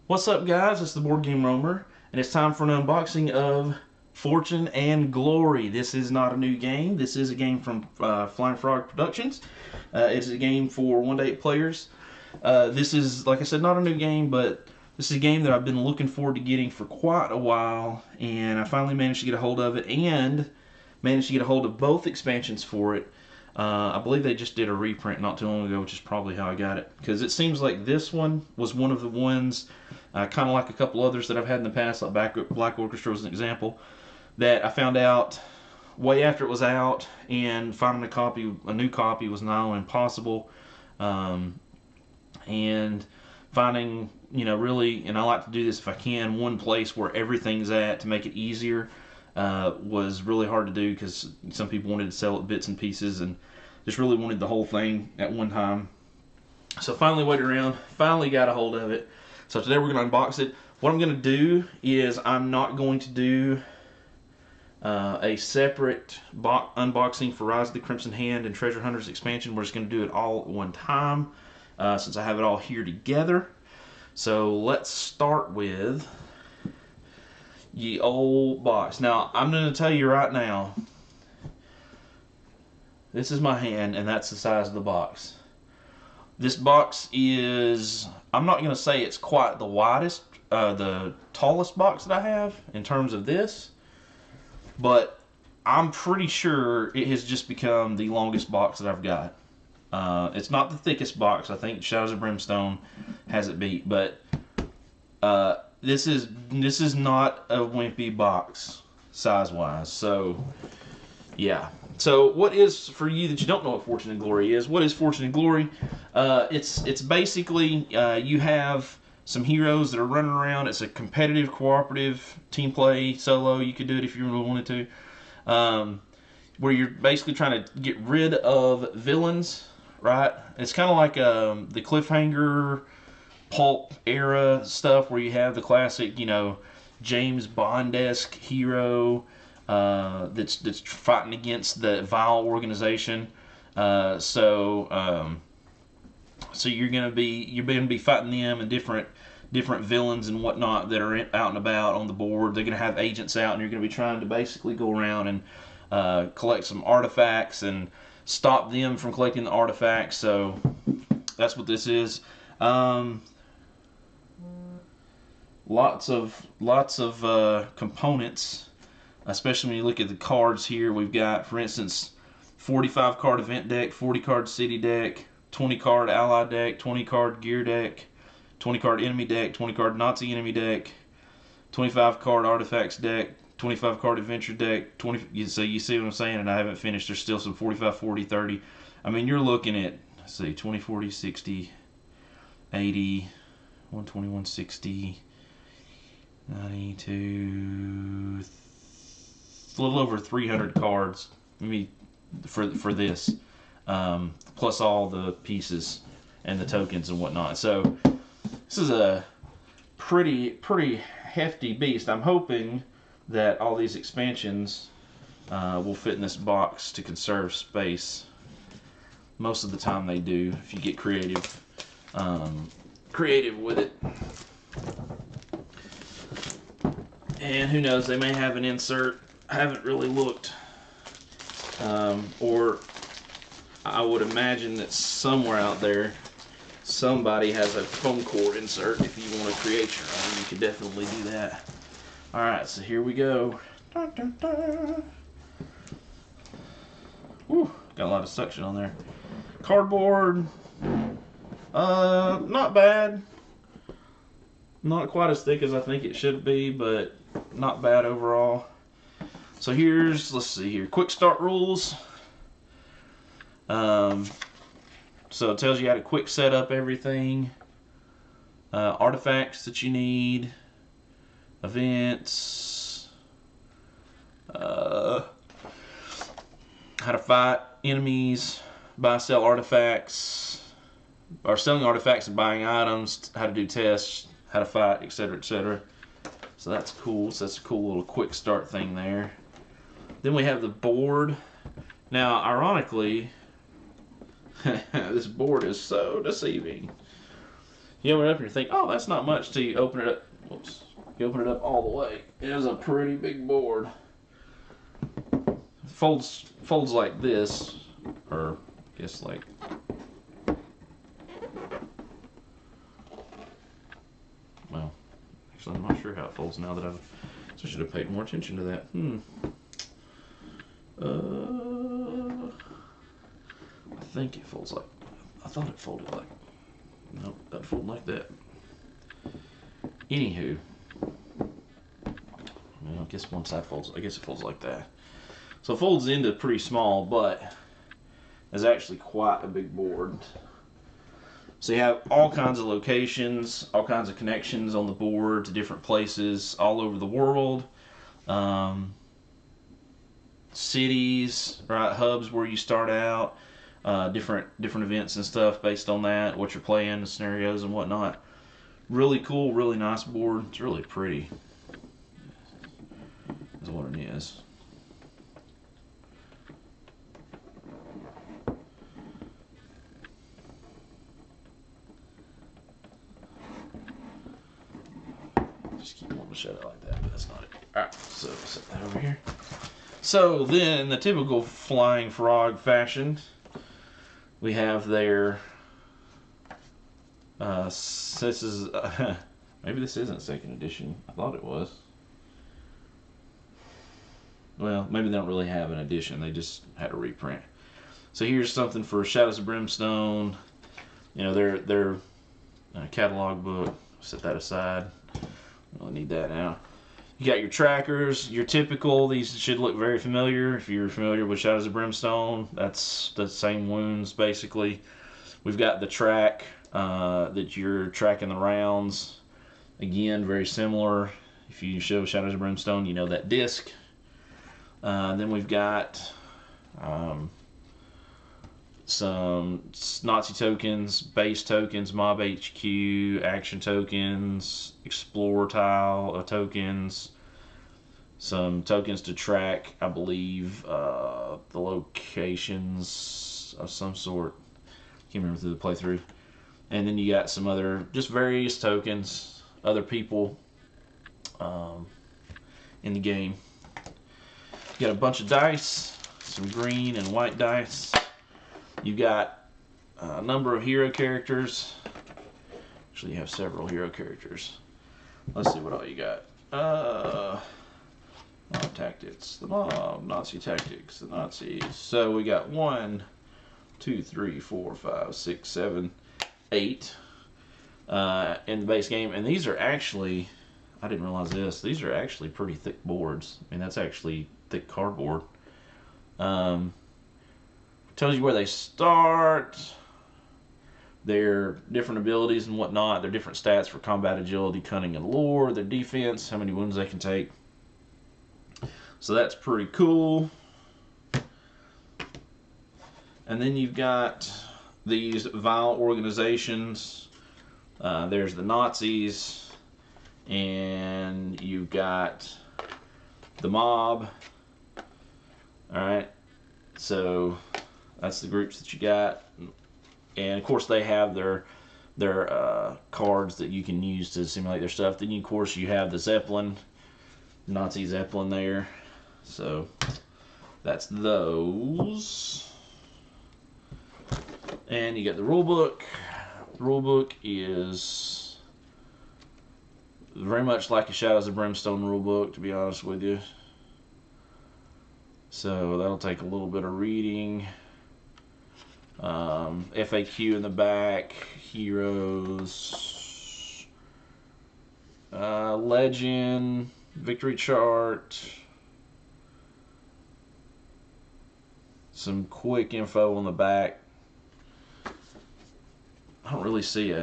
What's up, guys? It's the Board Game Roamer, and it's time for an unboxing of Fortune and Glory. This is not a new game. This is a game from Flying Frog Productions. It's a game for 1 to 8 players. This is, like I said, not a new game, but this is a game that I've been looking forward to getting for quite a while, and I finally managed to get a hold of it, and managed to get a hold of both expansions for it. I believe they just did a reprint not too long ago, which is probably how I got it. Because it seems like this one was one of the ones, kind of like a couple others that I've had in the past, like Black Orchestra was an example, that I found out way after it was out, and finding a new copy was now impossible. And finding, really, and I like to do this if I can, one place where everything's at to make it easier. Was really hard to do because some people wanted to sell it bits and pieces and just really wanted the whole thing at one time. So finally waited around, finally got a hold of it. So today we're going to unbox it. What I'm going to do is I'm not going to do a separate unboxing for Rise of the Crimson Hand and Treasure Hunters expansion. We're just going to do it all at one time since I have it all here together. So let's start with ye old box. Now, I'm going to tell you right now, this is my hand, and that's the size of the box. This box is, I'm not going to say it's quite the widest, the tallest box that I have in terms of this, but I'm pretty sure it has just become the longest box that I've got. It's not the thickest box. I think Shadows of Brimstone has it beat, but this is not a wimpy box size-wise. So yeah. So what is, for you that you don't know what Fortune and Glory is, what is Fortune and Glory? It's basically you have some heroes that are running around. It's a competitive, cooperative, team play, solo. You could do it if you really wanted to. Where you're basically trying to get rid of villains, right? It's kind of like the Cliffhanger pulp era stuff where you have the classic, James Bond-esque hero that's fighting against the vile organization. So you're gonna be fighting them and different villains and whatnot that are out and about on the board. They're gonna have agents out, and you're gonna be trying to basically go around and collect some artifacts and stop them from collecting the artifacts. So that's what this is. Lots of components, especially when you look at the cards here. We've got, for instance, 45 card event deck, 40 card city deck, 20 card ally deck, 20 card gear deck, 20 card enemy deck, 20 card Nazi enemy deck, 25 card artifacts deck, 25 card adventure deck, 20. So you see what I'm saying? And I haven't finished. There's still some 45, 40, 30. I mean, you're looking at, let's see, 20, 40, 60, 80, 120, 160. 92, a little over 300 cards, maybe for this, plus all the pieces and the tokens and whatnot. So this is a pretty hefty beast. I'm hoping that all these expansions will fit in this box to conserve space. Most of the time they do, if you get creative with it. And who knows, they may have an insert. I haven't really looked. Or I would imagine that somewhere out there somebody has a foam cord insert. If you want to create your own, you could definitely do that. Alright, so here we go. Dun, dun, dun. Whew, got a lot of suction on there. Cardboard. Not bad. Not quite as thick as I think it should be, but not bad overall. So let's see here, quick start rules. So it tells you how to quick set up everything. Artifacts that you need. Events. How to fight enemies. Buy, sell artifacts. Or selling artifacts and buying items. How to do tests. How to fight, etc., etc. So that's cool. So that's a cool little quick start thing there. Then we have the board. Now, ironically, this board is so deceiving. You open it up and you think, oh, that's not much, till you open it up. Whoops. You open it up all the way. It is a pretty big board. Folds like this, or I guess like. Well, actually, I'm not sure how it folds now that I've. So I should have paid more attention to that. I think it folds like. I thought it folded like. Nope, doesn't fold like that. Anywho, well, I guess one side folds. I guess it folds like that. So it folds into pretty small, but it's actually quite a big board. So you have all kinds of locations, all kinds of connections on the board to different places all over the world. Cities, right? Hubs where you start out. Different events and stuff based on that, what you're playing, the scenarios and whatnot. Really cool, really nice board. It's really pretty. Is what it is. Just keep wanting to shut it like that, but that's not it. Alright, so set that over here. So then, in the typical Flying Frog fashion, we have their this is maybe this isn't second edition. I thought it was. Well, maybe they don't really have an edition. They just had a reprint. So here's something for Shadows of Brimstone. You know, their catalog book. Set that aside. We don't need that now. You got your trackers, your typical. These should look very familiar. If you're familiar with Shadows of Brimstone, that's the same wounds basically. We've got the track that you're tracking the rounds. Again, very similar. If you show Shadows of Brimstone, you know that disc. Then we've got some Nazi tokens, base tokens, mob HQ, action tokens, explorer tile tokens, some tokens to track, I believe, the locations of some sort. Can't remember through the playthrough. And then you got some other, just various tokens, other people in the game. You got a bunch of dice, some green and white dice. You got a number of hero characters. Actually, you have several hero characters. Let's see what all you got. Mob tactics, the mob, Nazi tactics, the Nazis. So we got 1, 2, 3, 4, 5, 6, 7, 8 in the base game. And these are actually, I didn't realize this, these are actually pretty thick boards. I mean, that's actually thick cardboard. Tells you where they start, their different abilities and whatnot, their different stats for combat, agility, cunning, and lore, their defense, how many wounds they can take. So that's pretty cool. And then you've got these vile organizations. There's the Nazis, and you've got the mob. Alright, so that's the groups that you got, and of course they have their cards that you can use to simulate their stuff. Then of course you have the Zeppelin, Nazi Zeppelin there. So that's those. And you got the rule book. The rule book is very much like a Shadows of Brimstone rule book, to be honest with you. So that'll take a little bit of reading. FAQ in the back, heroes, legend, victory chart, some quick info on the back. I don't see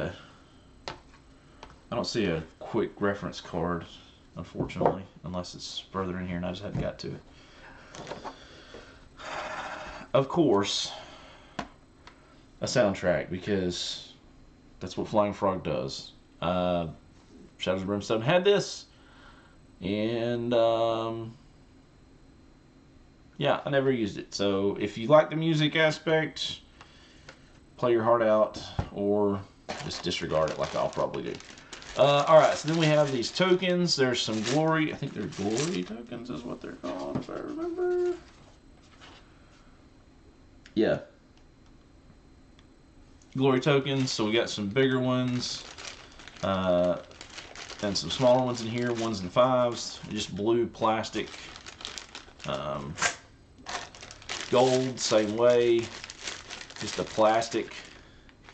a quick reference card, unfortunately, unless it's further in here and I just haven't got to it. Of course, a soundtrack, because that's what Flying Frog does. Shadows of Brimstone had this, and yeah, I never used it. So if you like the music aspect, play your heart out, or just disregard it like I'll probably do. Alright, so then we have these tokens. There's some glory. I think they're glory tokens is what they're called, if I remember. Yeah. Glory tokens. So we got some bigger ones. And some smaller ones in here. 1s and 5s. Just blue plastic. Gold, same way. Just a plastic.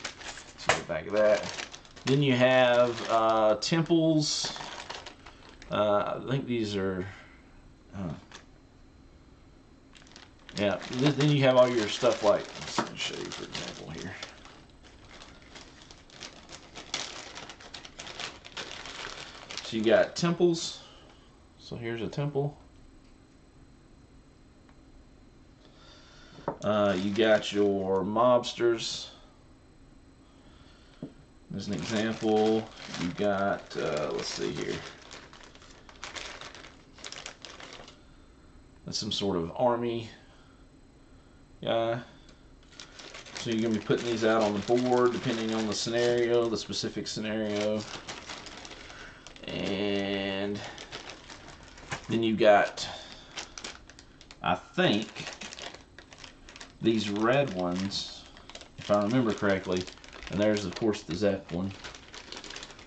Let's get back of that. Then you have temples. I think these are. Yeah. Then you have all your stuff like. Let's show you for example here. So you got temples. So here's a temple. You got your mobsters. As an example, you got, let's see here. That's some sort of army guy. So you're going to be putting these out on the board depending on the scenario, the specific scenario. And then you got, I think, these red ones, if I remember correctly. And there's, of course, the Zeppelin.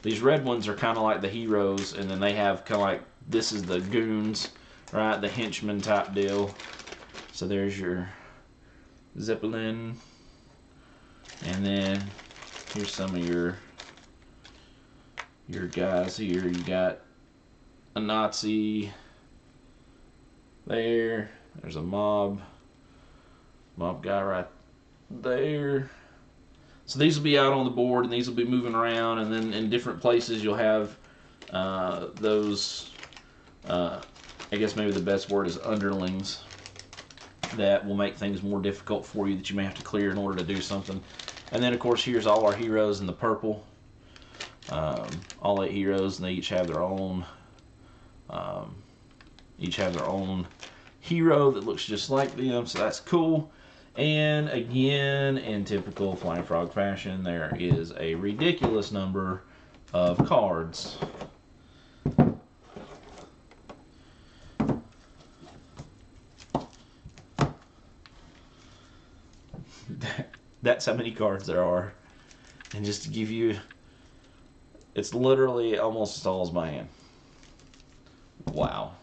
These red ones are kind of like the heroes, and then they have kind of like, this is the goons, right? The henchmen type deal. So there's your Zeppelin. And then here's some of your guys here. You got a Nazi there. There's a mob guy right there. So these will be out on the board, and these will be moving around, and then in different places you'll have those, I guess maybe the best word is underlings, that will make things more difficult for you that you may have to clear in order to do something. And then of course here's all our heroes in the purple. All 8 heroes, and they each have their own hero that looks just like them, so that's cool. And again, in typical Flying Frog fashion, there is a ridiculous number of cards. That's how many cards there are. And just to give you, it's literally almost as tall as my hand. Wow.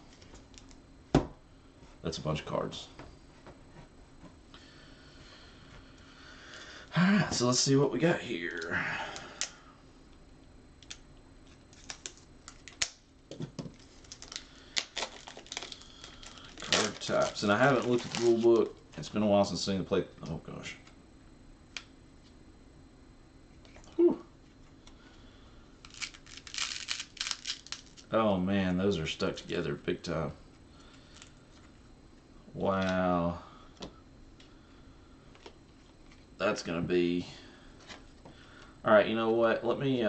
That's a bunch of cards. Alright, so let's see what we got here. Card types. And I haven't looked at the rule book. It's been a while since I've seen the play. Oh gosh. Whew. Oh man, those are stuck together big time. Wow. That's gonna be. All right, you know what? Let me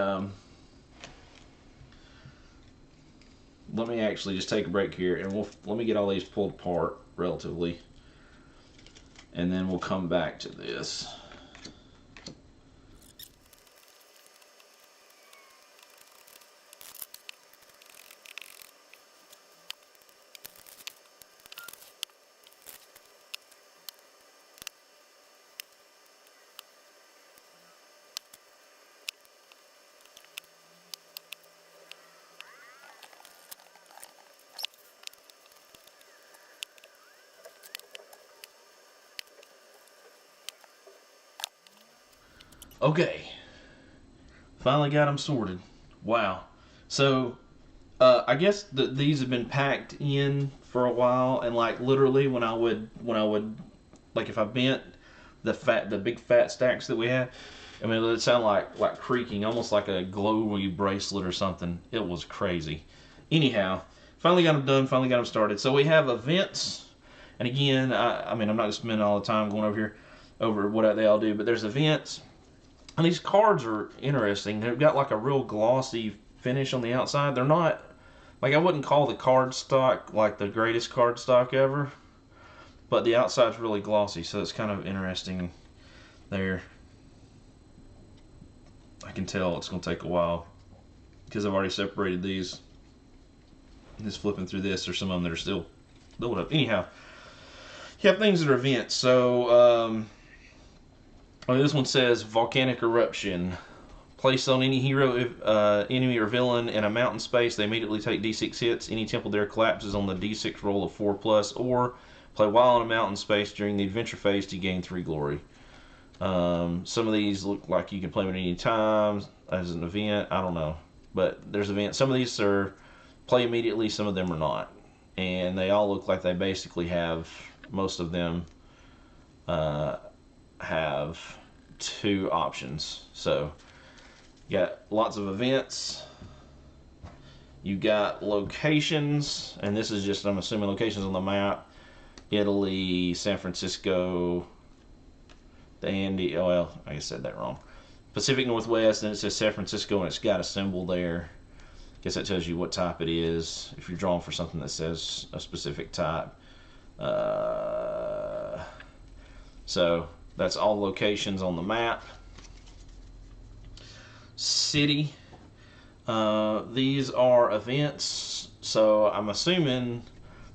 actually just take a break here, and let me get all these pulled apart relatively, and then we'll come back to this. Okay, finally got them sorted. Wow. So I guess these have been packed in for a while, and like literally when I would like if I bent the big fat stacks that we had, I mean it would sound like creaking, almost like a glowy bracelet or something. It was crazy. Anyhow, finally got them done. Finally got them started. So we have events, and again, I mean I'm not gonna spend all the time going over what they all do, but there's events. And these cards are interesting. They've got like a real glossy finish on the outside. They're not, like I wouldn't call the card stock like the greatest card stock ever, but the outside's really glossy, so it's kind of interesting there. I can tell it's going to take a while because I've already separated these. Just flipping through this, there's some of them that are still built up. Anyhow, you have things that are events. So, this one says volcanic eruption. Placed on any hero, enemy, or villain in a mountain space, they immediately take D6 hits. Any temple there collapses on the D6 roll of 4+, or play while in a mountain space during the adventure phase to gain 3 glory. Some of these look like you can play them at any time as an event. I don't know, but there's events. Some of these are play immediately, some of them are not, and they all look like they basically have, most of them have 2 options. So you got lots of events, you got locations, and this is just, I'm assuming, locations on the map: Italy, San Francisco, the Andes. Oh well, I said that wrong. Pacific Northwest, and it says San Francisco, and it's got a symbol there. Guess that tells you what type it is if you're drawing for something that says a specific type. So that's all locations on the map. City. These are events. So I'm assuming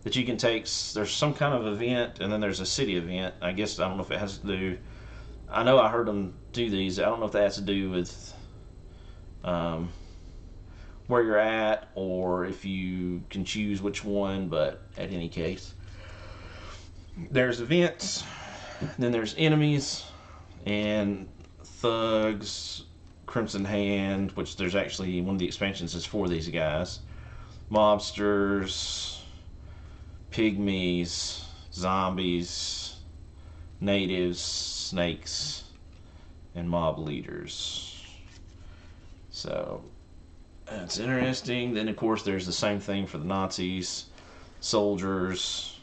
that you can take, there's some kind of event and then there's a city event. I guess, I don't know if it has to do, I know I heard them do these. I don't know if that has to do with where you're at, or if you can choose which one, but at any case, there's events, then there's enemies, and thugs, Crimson Hand, which there's actually one of the expansions is for these guys, mobsters, pygmies, zombies, natives, snakes, and mob leaders. So that's interesting. Then of course there's the same thing for the Nazis, soldiers,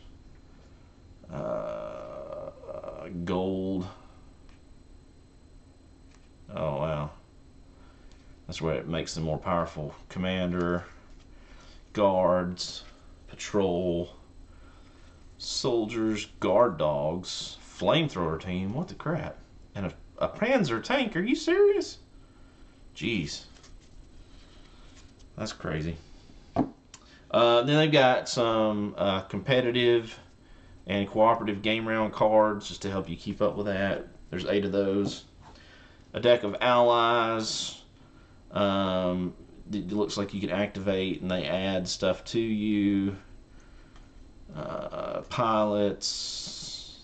gold. Oh wow, that's where it makes them more powerful. Commander, guards, patrol, soldiers, guard dogs, flamethrower team. What the crap? And a Panzer tank. Are you serious? Jeez. That's crazy. Then they've got some competitive and cooperative game round cards just to help you keep up with that. There's 8 of those. A deck of allies. It looks like you can activate and they add stuff to you. Pilots.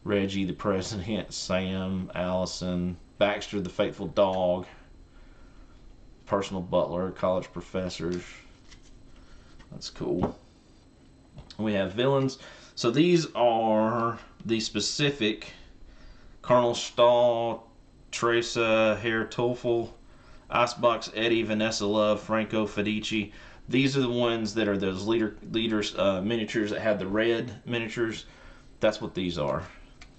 Reggie the President. Sam. Allison. Baxter the Faithful Dog. Personal butler, college professors. That's cool. We have villains. So these are the specific Colonel Stahl, Teresa, Herr Toffel, Icebox Eddie, Vanessa Love, Franco Fedici. These are the ones that are those leaders miniatures that have the red miniatures. That's what these are.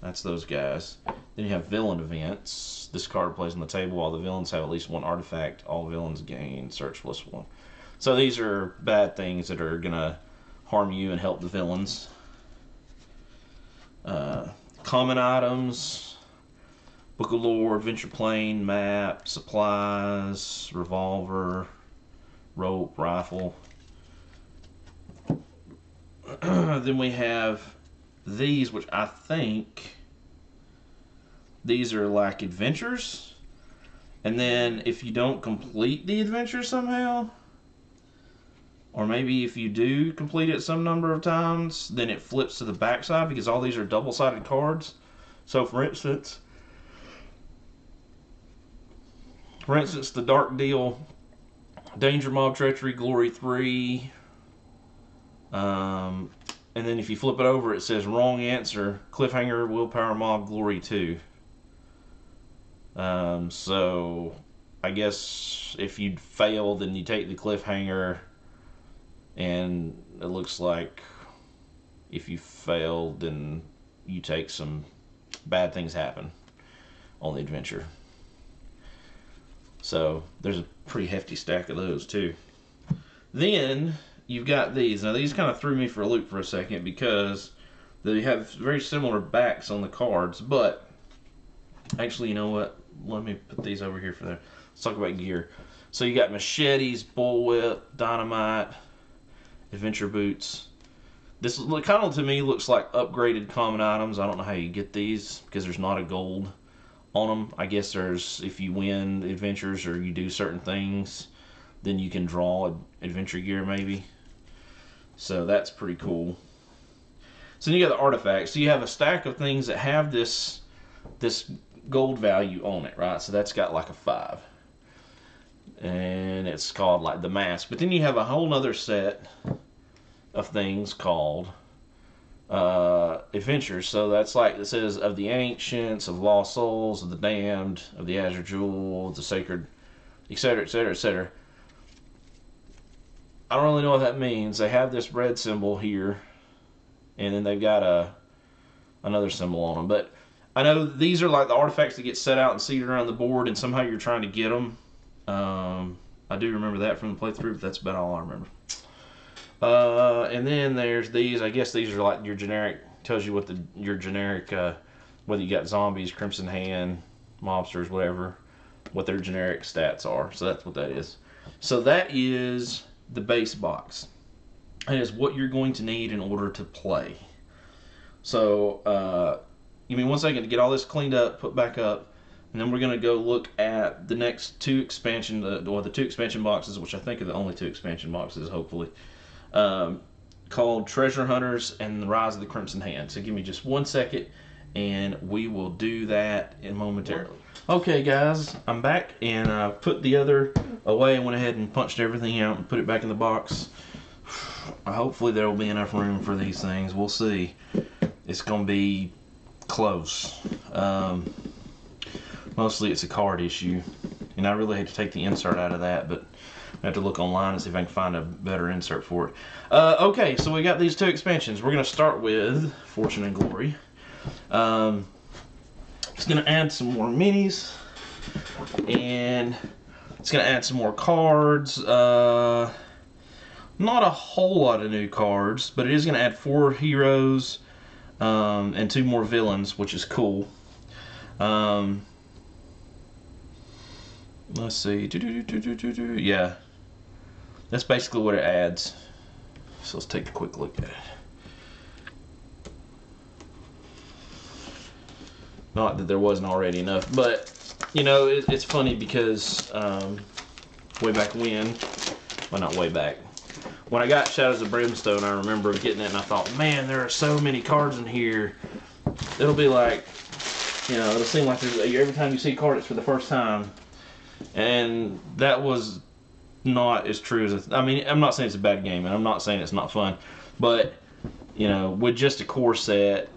That's those guys. Then you have villain events. This card plays on the table. All the villains have at least 1 artifact. All villains gain search +1. So these are bad things that are going to harm you and help the villains. Common items. Book of Lore, Adventure Plane, map, supplies, revolver, rope, rifle. Then we have these, which I think these are like adventures, and then if you don't complete the adventure somehow, or maybe if you do complete it some number of times, then it flips to the back side because all these are double-sided cards. So for instance, the Dark Deal, Danger, Mob, Treachery, Glory 3, and then if you flip it over, it says wrong answer, Cliffhanger, Willpower, Mob, Glory 2. So I guess if you fail, then you take the cliffhanger, and it looks like if you fail, then you take some bad things happen on the adventure. So there's a pretty hefty stack of those too. Then you've got these. Now these kind of threw me for a loop for a second because they have very similar backs on the cards, but actually, you know what? let me put these over here for there. Let's talk about gear. So you got machetes, bullwhip, dynamite, adventure boots. This kind of to me looks like upgraded common items. I don't know how you get these because there's not a gold on them. I guess there's, if you win adventures or you do certain things, then you can draw adventure gear maybe. So that's pretty cool. So then you got the artifacts. So you have a stack of things that have this gold value on it, right? So that's got like a 5. And it's called like the mask. But then you have a whole nother set of things called adventures. So that's like, it says of the ancients, of lost souls, of the damned, of the azure jewel, the sacred, etc., etc., etc. I don't really know what that means. They have this red symbol here, and then they've got another symbol on them. But I know these are like the artifacts that get set out and seated around the board, and somehow you're trying to get them. I do remember that from the playthrough, but that's about all I remember. And then there's these. I guess these are like your generic, tells you what your generic, whether you got zombies, Crimson Hand, mobsters, whatever, what their generic stats are. So that's what that is. So that is the base box. That is what you're going to need in order to play. So give me 1 second to get all this cleaned up, put back up, and then we're going to go look at the next 2 expansion, or the 2 expansion boxes, which I think are the only 2 expansion boxes, hopefully, called Treasure Hunters and the Rise of the Crimson Hand. So give me just 1 second, and we will do that in momentarily. Okay, guys, I'm back, and I put the other away. I went ahead and punched everything out and put it back in the box. Hopefully there will be enough room for these things. We'll see. It's going to be close. Mostly it's a card issue, and I really hate to take the insert out of that, but I have to look online and see if I can find a better insert for it. Okay, so we got these 2 expansions. We're going to start with Fortune and Glory. It's going to add some more minis, and it's going to add some more cards. Not a whole lot of new cards, but it is going to add 4 heroes and 2 more villains, which is cool. Let's see. Yeah, that's basically what it adds. So let's take a quick look at it. Not that there wasn't already enough, but you know, it's funny because way back when, well, not way back, when I got Shadows of Brimstone, I remember getting it and I thought, man, there are so many cards in here. It'll be like, you know, it'll seem like every time you see a card, it's for the first time. And that was not as true as, I mean, I'm not saying it's a bad game, and I'm not saying it's not fun, but, you know, with just a core set,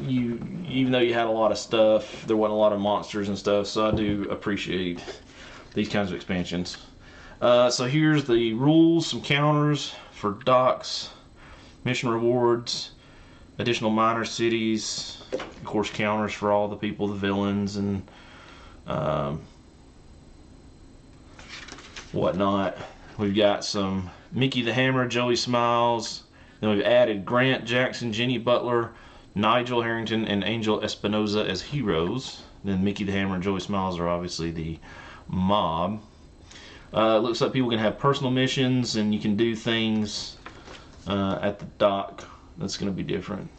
even though you had a lot of stuff, there wasn't a lot of monsters and stuff, so I do appreciate these kinds of expansions. So here's the rules, some counters for docks, mission rewards, additional minor cities, of course counters for all the people, the villains, and whatnot. We've got some Mickey the Hammer, Joey Smiles, then we've added Grant Jackson, Jenny Butler, Nigel Harrington, and Angel Espinoza as heroes. Then Mickey the Hammer and Joey Smiles are obviously the mob. It looks like people can have personal missions, and you can do things at the dock. That's going to be different.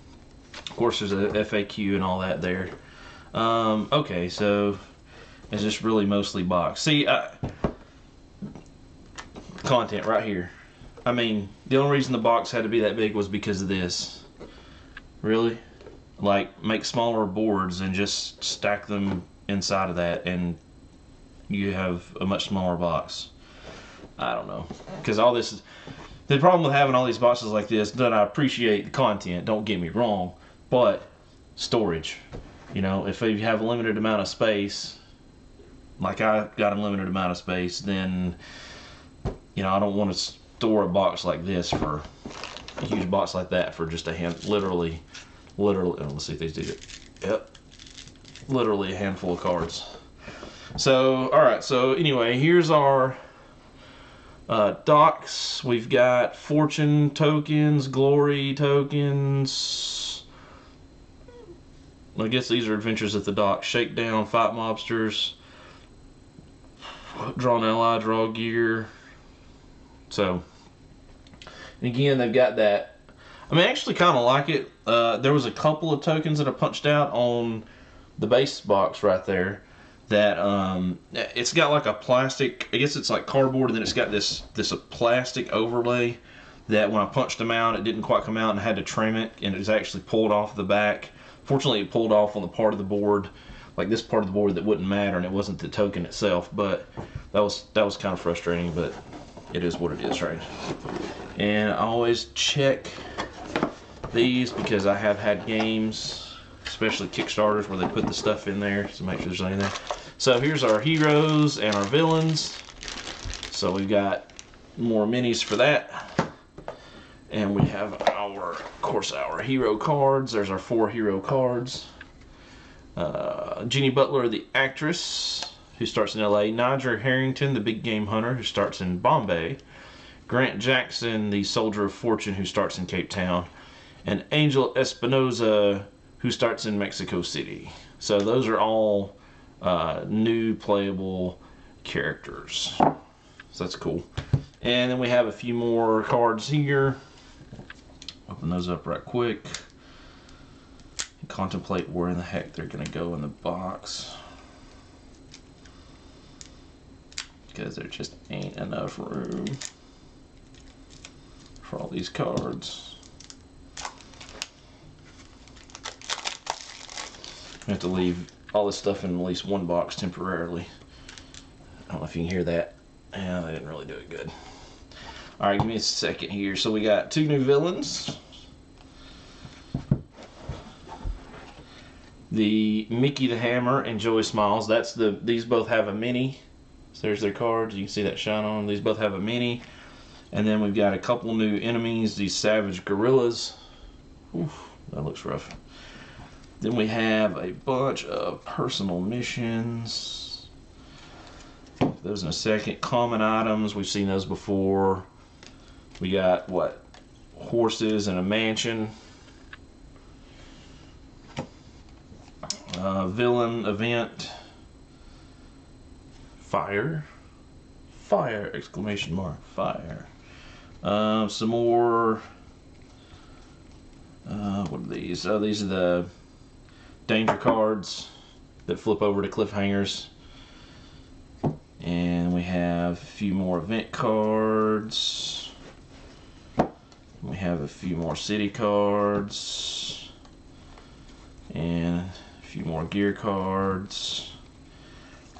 Of course, there's a FAQ and all that there. Okay, so it's just really mostly box. See, content right here. I mean, the only reason the box had to be that big was because of this. Really? Like, make smaller boards and just stack them inside of that, and you have a much smaller box. I don't know. Because all this is... The problem with having all these boxes like this, that I appreciate the content, don't get me wrong, but storage. You know, if you have a limited amount of space, like I got a limited amount of space, then, you know, I don't want to store a box like this for a huge box like that for just a hand, literally, let's see if these do it. Yep. Literally a handful of cards. So, alright, so anyway, here's our docks. We've got fortune tokens, glory tokens, I guess these are adventures at the dock. Shakedown, fight mobsters, draw an ally, draw gear. So, and again, they've got that. I mean, I actually kind of like it. There was a couple of tokens that I punched out on the base box right there. That it's got like a plastic. I guess it's like cardboard, and then it's got this plastic overlay. That when I punched them out, it didn't quite come out, and I had to trim it, and it was actually pulled off the back. Fortunately, it pulled off on the part of the board, like this part of the board that wouldn't matter, and it wasn't the token itself. But that was kind of frustrating, but it is what it is, right? And I always check these because I have had games, especially Kickstarters, where they put the stuff in there to make sure there's anything there. So here's our heroes and our villains. So we've got more minis for that. And we have our, of course, our hero cards. There's our 4 hero cards. Jeannie Butler, the actress, who starts in LA. Niger Harrington, the big game hunter, who starts in Bombay. Grant Jackson, the soldier of fortune, who starts in Cape Town. And Angel Espinoza, who starts in Mexico City. So those are all new playable characters. So that's cool. And then we have a few more cards here. Open those up right quick. And contemplate where in the heck they're going to go in the box. Because there just ain't enough room for all these cards. I have to leave all this stuff in at least one box temporarily. I don't know if you can hear that. Yeah, they didn't really do it good. Alright, give me a second here. So we got 2 new villains. The Mickey the Hammer and Joey Smiles. These both have a mini. So there's their cards. You can see that shine on them. These both have a mini. And then we've got a couple new enemies. These Savage Gorillas. Oof, that looks rough. Then we have a bunch of personal missions. Those in a second. Common items. We've seen those before. We got, what? Horses and a mansion. Villain event. Fire. Fire! Exclamation mark. Fire. Some more. What are these? Oh, these are the danger cards that flip over to cliffhangers. And we have a few more event cards. We have a few more city cards. And a few more gear cards.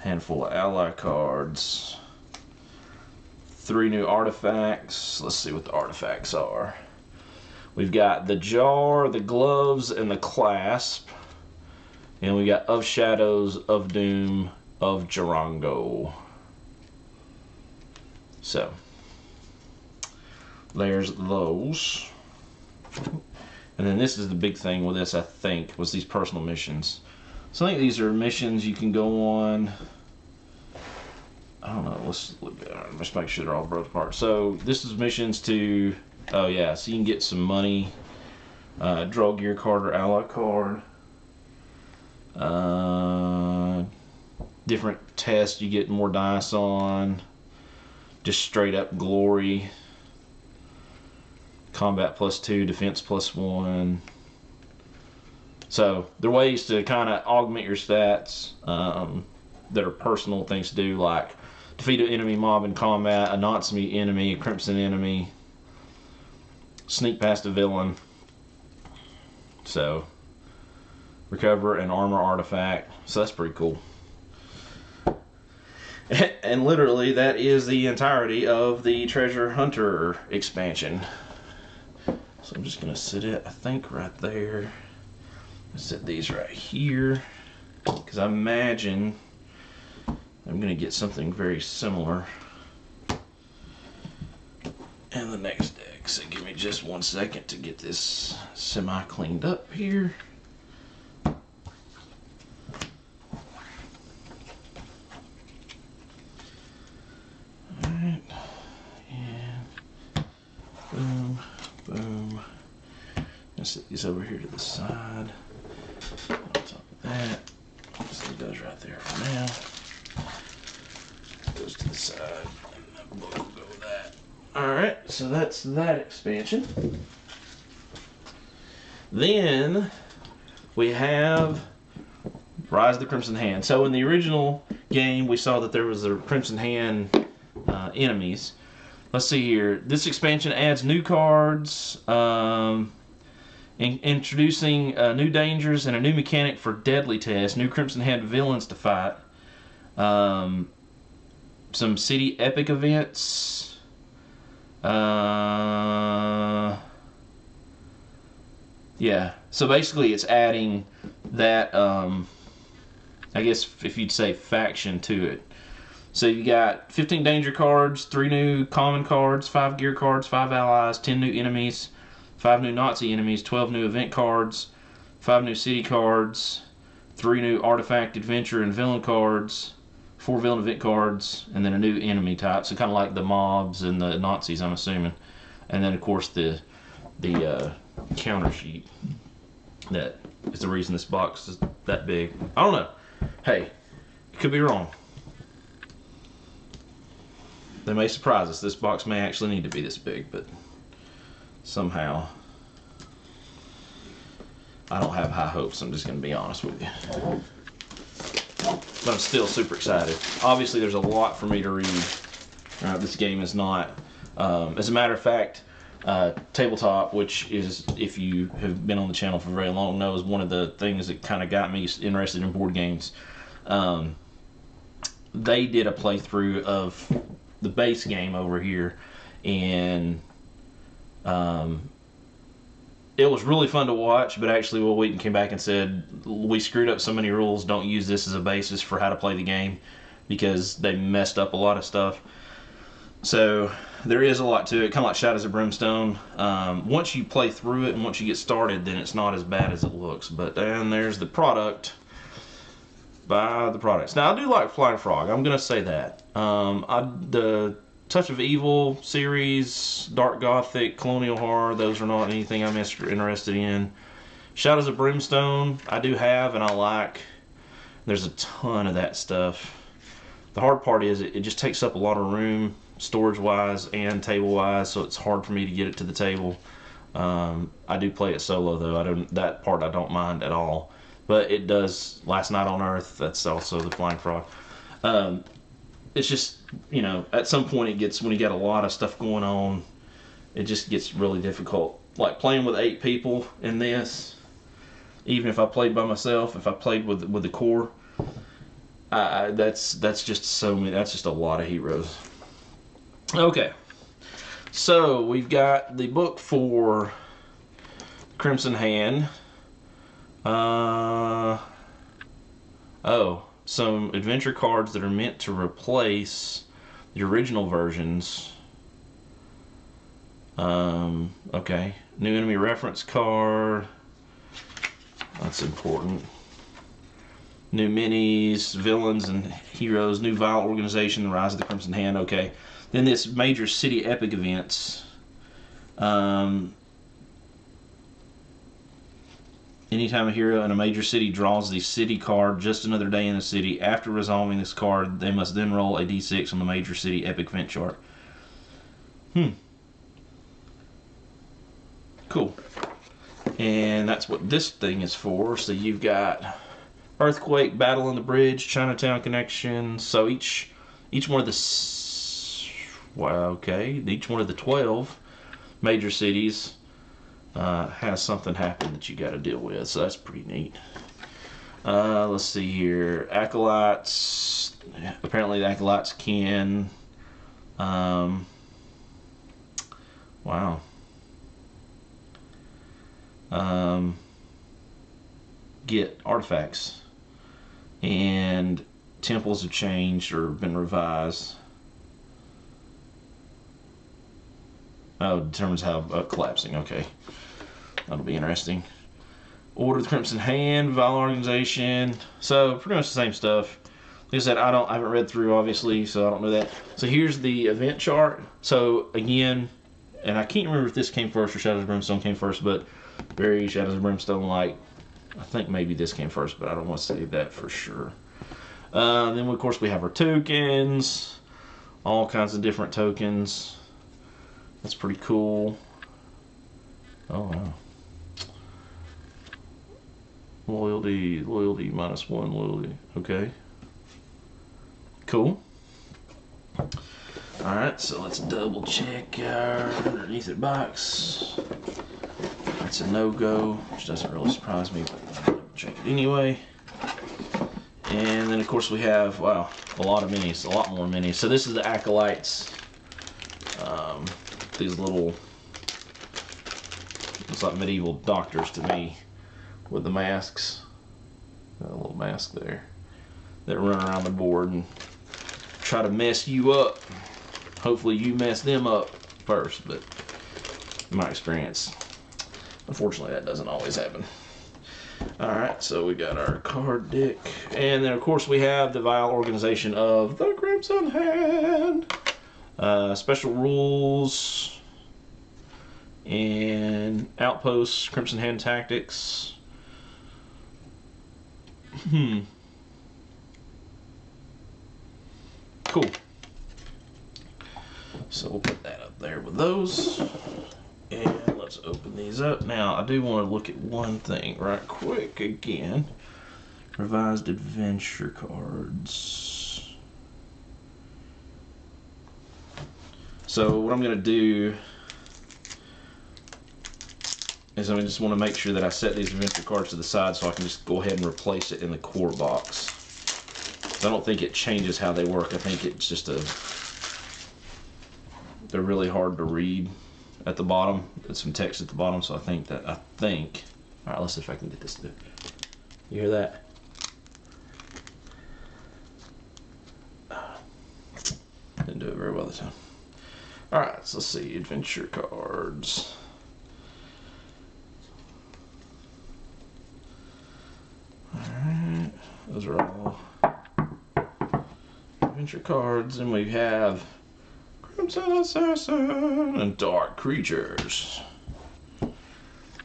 Handful of ally cards. 3 new artifacts. Let's see what the artifacts are. We've got the jar, the gloves, and the clasp. And we got of shadows, of doom, of Jarango. So there's those. And then this is the big thing with this, I think, was these personal missions. So I think these are missions you can go on. I don't know, let's look at it. Let's make sure they're all broken apart. So this is missions to, oh yeah, so you can get some money, draw gear card or ally card. Different tests you get more dice on. Just straight up glory. Combat +2, defense +1. So there are ways to kind of augment your stats that are personal things to do, like defeat an enemy mob in combat, a Nazi enemy, a crimson enemy, sneak past a villain. So recover an armor artifact. So that's pretty cool. And literally that is the entirety of the Treasure Hunter expansion. So I'm just gonna sit it, I think, right there. Set these right here, because I imagine I'm gonna get something very similar in the next deck. So give me just 1 second to get this semi cleaned up here. Alright, and boom, boom. I'll set these over here to the side. I'll so that's that expansion. Then we have Rise of the Crimson Hand. So in the original game, we saw that there was a Crimson Hand enemies. Let's see here. This expansion adds new cards, introducing new dangers and a new mechanic for deadly tests. New Crimson Hand villains to fight. Some city epic events. Yeah, so basically it's adding that, I guess if you'd say faction to it. So you got 15 danger cards, 3 new common cards, 5 gear cards, 5 allies, 10 new enemies, 5 new Nazi enemies, 12 new event cards, 5 new city cards, 3 new artifact, adventure, and villain cards, 4 villain event cards, and then a new enemy type. So kind of like the mobs and the Nazis, I'm assuming. And then of course the counter sheet. That is the reason this box is that big. I don't know. Hey, it could be wrong. They may surprise us. This box may actually need to be this big, but somehow I don't have high hopes. I'm just going to be honest with you. But I'm still super excited. Obviously, there's a lot for me to read. This game is not. As a matter of fact, tabletop, which is, if you have been on the channel for very long, know is one of the things that kind of got me interested in board games. They did a playthrough of the base game over here, and it was really fun to watch. But actually, Will Wheaton came back and said, we screwed up so many rules, don't use this as a basis for how to play the game, because they messed up a lot of stuff. So there is a lot to it, kind of like Shadows of Brimstone. Once you play through it and once you get started, then it's not as bad as it looks. But then there's the product. Buy the products. Now I do like Flying Frog. I'm gonna say that. The Touch of Evil series, Dark Gothic, Colonial Horror, those are not anything I'm interested in. Shadows of Brimstone, I do have and I like. There's a ton of that stuff. The hard part is it just takes up a lot of room, storage wise and table wise, so it's hard for me to get it to the table. I do play it solo though. That part I don't mind at all. But it does Last Night on Earth. That's also the Flying Frog. It's just, you know, at some point it gets, when you got a lot of stuff going on, it just gets really difficult. Like playing with 8 people in this, even if I played by myself, if I played with the core, that's just so many. That's just a lot of heroes. Okay, so we've got the book for Crimson Hand. Some adventure cards that are meant to replace the original versions. Okay, new enemy reference card. That's important. New minis, villains and heroes, new vile organization, the Rise of the Crimson Hand. Okay, then this major city epic events. Anytime a hero in a major city draws the city card, just another day in the city, after resolving this card, they must then roll a d6 on the major city epic event chart. Cool. And that's what this thing is for. So you've got Earthquake, Battle on the Bridge, Chinatown Connection. So each one of the each one of the 12 major cities has something happen that you got to deal with, so that's pretty neat. Let's see here. Acolytes. Apparently the Acolytes can wow. Get artifacts, and temples have changed or been revised. Oh, determines how collapsing. Okay, that'll be interesting. Order of the Crimson Hand, Vile Organization. So pretty much the same stuff. Like I said, I haven't read through obviously, so I don't know that. So here's the event chart. So again, and I can't remember if this came first or Shadows of Brimstone came first, but very Shadows of Brimstone like. I think maybe this came first, but I don't want to say that for sure. Then of course we have our tokens, all kinds of different tokens. That's pretty cool. Oh wow. Loyalty -1 loyalty. Okay. Cool. Alright, so let's double check our underneath the box. It's a no-go, which doesn't really surprise me, but I'll double check it anyway. And then of course we have, wow, a lot of minis, a lot more minis. So this is the acolytes. These little, it's like medieval doctors to me with the masks. Got a little mask there that run around the board and try to mess you up. Hopefully you mess them up first, but in my experience, unfortunately that doesn't always happen. Alright, so we got our card deck, and then of course we have the vile organization of the Crimson Hand. Special rules and outposts, Crimson Hand tactics. Cool. So we'll put that up there with those. And let's open these up. Now, I do want to look at one thing right quick again. Revised adventure cards. So what I'm going to do is I just want to make sure that I set these adventure cards to the side so I can just go ahead and replace it in the core box. So I don't think it changes how they work. I think it's just they're really hard to read at the bottom. There's some text at the bottom, so I think, all right, let's see if I can get this to, you hear that? Didn't do it very well this time. All right, so let's see, adventure cards. All right, those are all adventure cards, and we have Crimson Assassin and Dark Creatures.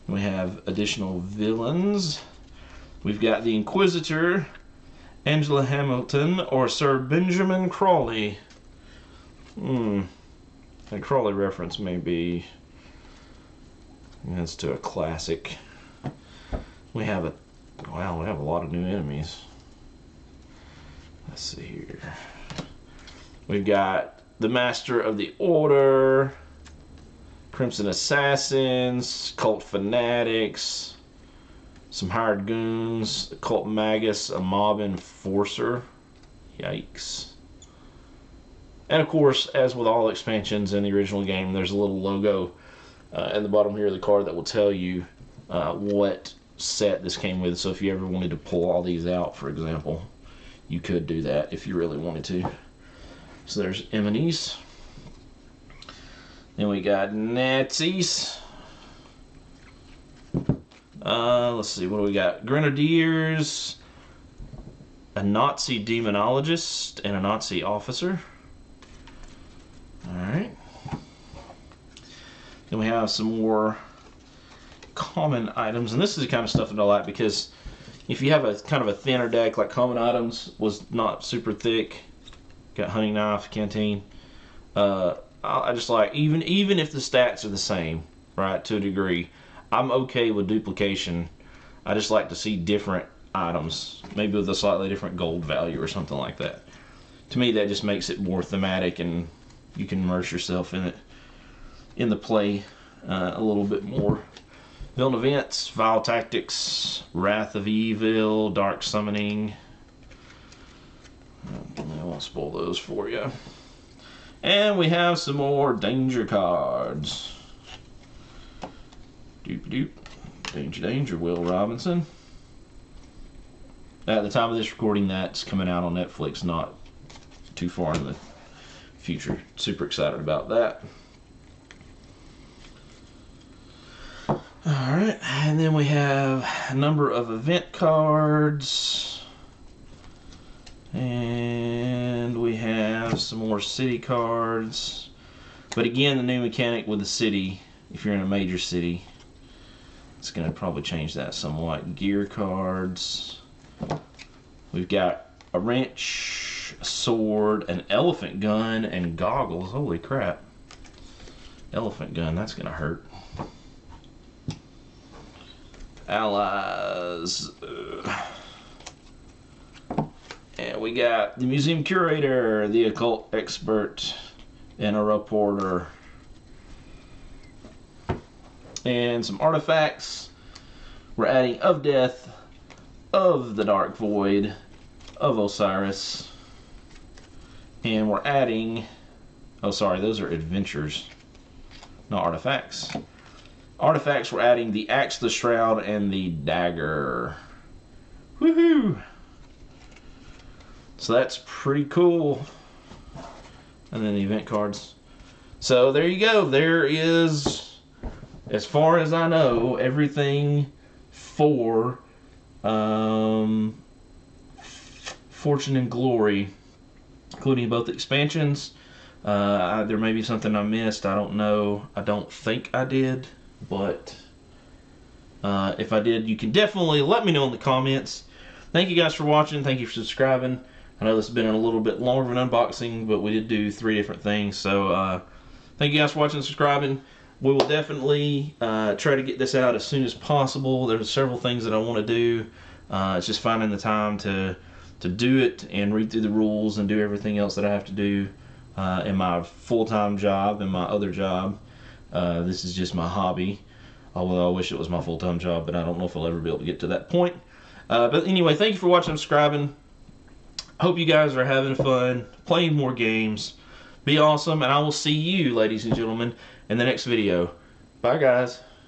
We have additional villains. We've got the Inquisitor, Angela Hamilton, or Sir Benjamin Crawley. A Crawley reference may be, that's to a classic. We have a lot of new enemies. Let's see here. We've got the Master of the Order, Crimson Assassins, Cult Fanatics, some hired goons, Cult Magus, a mob enforcer. Yikes. And of course, as with all expansions in the original game, there's a little logo in the bottom here of the card that will tell you what set this came with. So if you ever wanted to pull all these out, for example, you could do that if you really wanted to. So there's enemies. Then we got Nazis. Let's see, what do we got? Grenadiers, a Nazi demonologist, and a Nazi officer. Alright. Then we have some more common items, and this is the kind of stuff that I like, because if you have a kind of a thinner deck, like common items was not super thick, got hunting knife, canteen, I just like, even if the stats are the same, right, to a degree, I'm okay with duplication. I just like to see different items, maybe with a slightly different gold value or something like that. To me, that just makes it more thematic, and you can immerse yourself in it, in the play a little bit more. Villain events, vile tactics, wrath of evil, dark summoning. I won't spoil those for you. And we have some more danger cards. Doop doop. Danger, danger, Will Robinson. At the time of this recording, that's coming out on Netflix, not too far in the future. Super excited about that. Alright, and then we have a number of event cards. And we have some more city cards. But again, the new mechanic with the city, if you're in a major city, it's going to probably change that somewhat. Gear cards. We've got a wrench, a sword, an elephant gun, and goggles. Holy crap. Elephant gun, that's gonna hurt. Allies. And we got the museum curator, the occult expert, and a reporter. And some artifacts. We're adding of death, of the dark void, of Osiris. And we're adding, oh sorry, those are adventures, not artifacts. Artifacts, we're adding the axe, the shroud, and the dagger. Woohoo! So that's pretty cool. And then the event cards. So there you go. There is, as far as I know, everything for Fortune and Glory, including both expansions. There may be something I missed. I don't know. I don't think I did. But if I did, you can definitely let me know in the comments. Thank you guys for watching. Thank you for subscribing. I know this has been a little bit longer of an unboxing, but we did do 3 different things. So thank you guys for watching and subscribing. We will definitely try to get this out as soon as possible. There's several things that I want to do. It's just finding the time to do it and read through the rules and do everything else that I have to do in my full-time job and my other job. This is just my hobby, although I wish it was my full-time job, but I don't know if I'll ever be able to get to that point. But anyway, thank you for watching and subscribing. Hope you guys are having fun, playing more games. Be awesome, and I will see you, ladies and gentlemen, in the next video. Bye, guys.